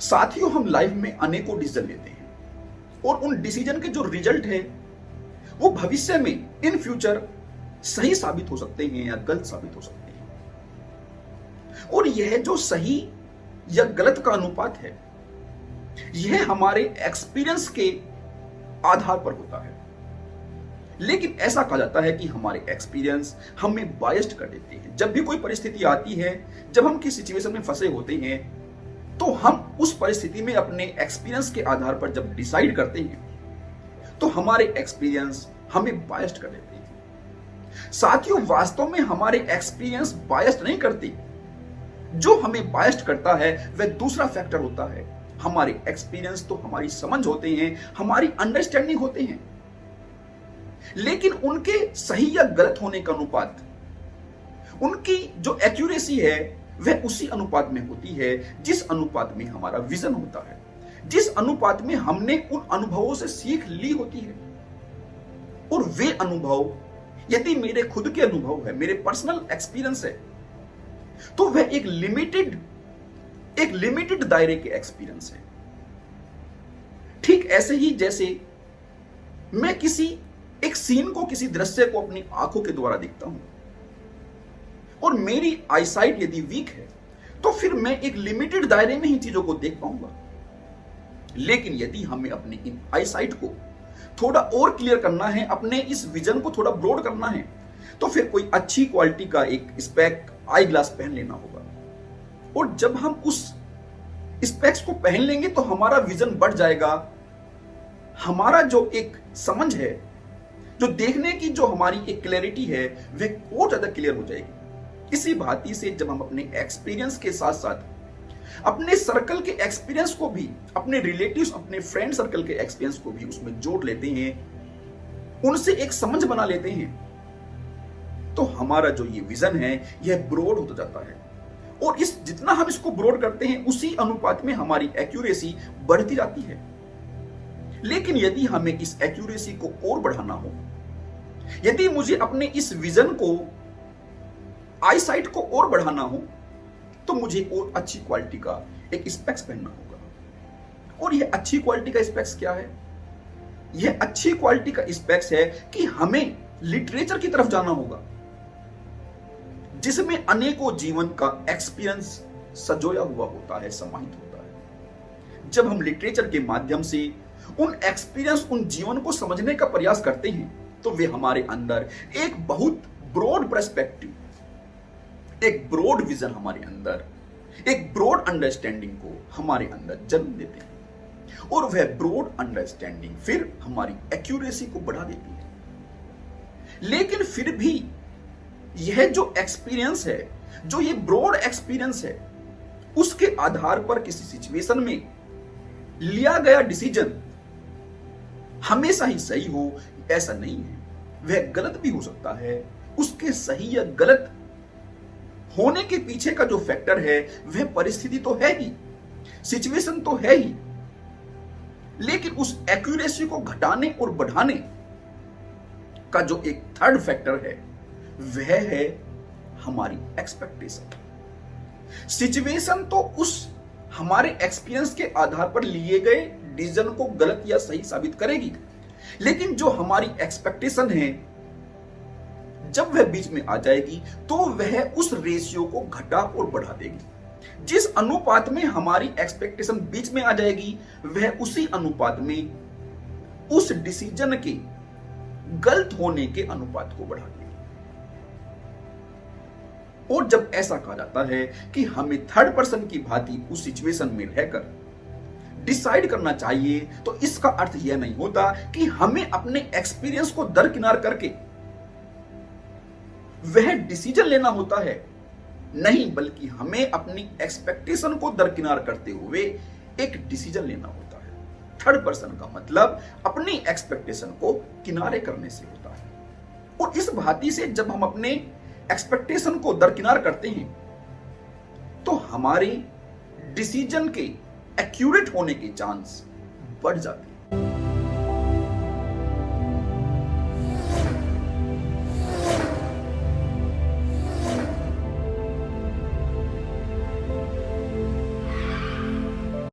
साथियों, हम लाइफ में अनेकों डिसीजन लेते हैं और उन डिसीजन के जो रिजल्ट है वो भविष्य में इन फ्यूचर सही साबित हो सकते हैं या गलत साबित हो सकते हैं। और यह जो सही या गलत का अनुपात है यह हमारे एक्सपीरियंस के आधार पर होता है। लेकिन ऐसा कहा जाता है कि हमारे एक्सपीरियंस हमें बायस्ड कर देते हैं। जब भी कोई परिस्थिति आती है, जब हम किसी सिचुएशन में फंसे होते हैं, तो हम उस परिस्थिति में अपने एक्सपीरियंस के आधार पर जब डिसाइड करते हैं तो हमारे एक्सपीरियंस हमें बायस्ड कर देते हैं। साथियों, वास्तव में हमारे एक्सपीरियंस बायस्ड नहीं करते। जो हमें बायस्ड करता है वह दूसरा फैक्टर होता है। हमारे एक्सपीरियंस तो हमारी समझ होते हैं, हमारी अंडरस्टैंडिंग होते हैं, लेकिन उनके सही या गलत होने का अनुपात, उनकी जो एक्यूरेसी है वह उसी अनुपात में होती है जिस अनुपात में हमारा विजन होता है, जिस अनुपात में हमने उन अनुभवों से सीख ली होती है। और वे अनुभव यदि मेरे खुद के अनुभव है, मेरे पर्सनल एक्सपीरियंस है, तो वह एक लिमिटेड दायरे के एक्सपीरियंस है। ठीक ऐसे ही जैसे मैं एक सीन को, किसी दृश्य को अपनी आंखों के द्वारा देखता हूं और मेरी आईसाइट यदि वीक है तो फिर मैं एक लिमिटेड दायरे में ही चीजों को देख पाऊंगा। लेकिन यदि हमें अपनी इन आईसाइट को थोड़ा और क्लियर करना है, अपने इस विजन को थोड़ा ब्रॉड करना है, तो फिर कोई अच्छी क्वालिटी का एक स्पेक आई ग्लास पहन लेना होगा। और जब हम उस स्पेक्स को पहन लेंगे तो हमारा विजन बढ़ जाएगा। हमारा जो एक समझ है, जो देखने की जो हमारी एक क्लैरिटी है, वह और ज्यादा क्लियर हो जाएगी। इसी भांति से जब हम अपने एक्सपीरियंस के साथ साथ अपने सर्कल के एक्सपीरियंस को भी, अपने रिलेटिव्स, अपने फ्रेंड सर्कल के एक्सपीरियंस को भी उसमें जोड़ लेते हैं, उनसे एक समझ बना लेते हैं, तो हमारा जो ये विजन है यह ब्रॉड होता जाता है। और जितना हम इसको ब्रॉड करते हैं उसी अनुपात में हमारी एक्यूरेसी बढ़ती जाती है। लेकिन यदि हमें इस एक्यूरेसी को और बढ़ाना हो, यदि मुझे अपने इस विजन को, आईसाइट को और बढ़ाना हो, तो मुझे और अच्छी क्वालिटी का एक स्पेक्स पहनना होगा। और यह अच्छी क्वालिटी का स्पेक्स क्या है? यह अच्छी क्वालिटी का स्पेक्स है कि हमें लिटरेचर की तरफ जाना होगा, जिसमें अनेकों जीवन का एक्सपीरियंस सजोया हुआ होता है, समाहित होता है। जब हम लिटरेचर के माध्यम से उन एक्सपीरियंस, उन जीवन को समझने का प्रयास करते हैं, तो वे हमारे अंदर एक बहुत ब्रॉड पर्सपेक्टिव, एक ब्रॉड विजन हमारे अंदर, एक ब्रॉड अंडरस्टैंडिंग को हमारे अंदर जन्म देते हैं। और वह ब्रॉड अंडरस्टैंडिंग फिर हमारी एक्यूरेसी को बढ़ा देती है। लेकिन फिर भी यह जो एक्सपीरियंस है, जो ये ब्रॉड एक्सपीरियंस है, उसके आधार पर किसी सिचुएशन में लिया गया डिसीजन हमेशा ही सही हो ऐसा नहीं है। वह गलत भी हो सकता है। उसके सही या गलत होने के पीछे का जो फैक्टर है वह परिस्थिति तो है ही, सिचुएशन तो है ही, लेकिन उस एक्यूरेसी को घटाने और बढ़ाने का जो एक थर्ड फैक्टर है वह है हमारी एक्सपेक्टेशन। सिचुएशन तो उस हमारे एक्सपीरियंस के आधार पर लिए गए डिसीजन को गलत या सही साबित करेगी, लेकिन जो हमारी एक्सपेक्टेशन है जब वह बीच में आ जाएगी तो वह उस रेशियो को घटा और बढ़ा देगी। जिस अनुपात में हमारी एक्सपेक्टेशन बीच में आ जाएगी वह उसी अनुपात में उस डिसीजन के गलत होने के अनुपात को बढ़ा देगी। और जब ऐसा कहा जाता है कि हमें थर्ड पर्सन की भांति उस सिचुएशन में रहकर डिसाइड करना चाहिए, तो इसका अर्थ यह नहीं होता कि हमें अपने एक्सपीरियंस को दरकिनार करके वह डिसीजन लेना होता है। नहीं, बल्कि हमें अपनी एक्सपेक्टेशन को दरकिनार करते हुए एक डिसीजन लेना होता है। थर्ड पर्सन का मतलब अपनी एक्सपेक्टेशन को किनारे करने से होता है। और इस भांति से जब हम अपने एक्सपेक्टेशन को दरकिनार करते हैं तो हमारे डिसीजन के एक्यूरेट होने के चांस बढ़ जाते हैं।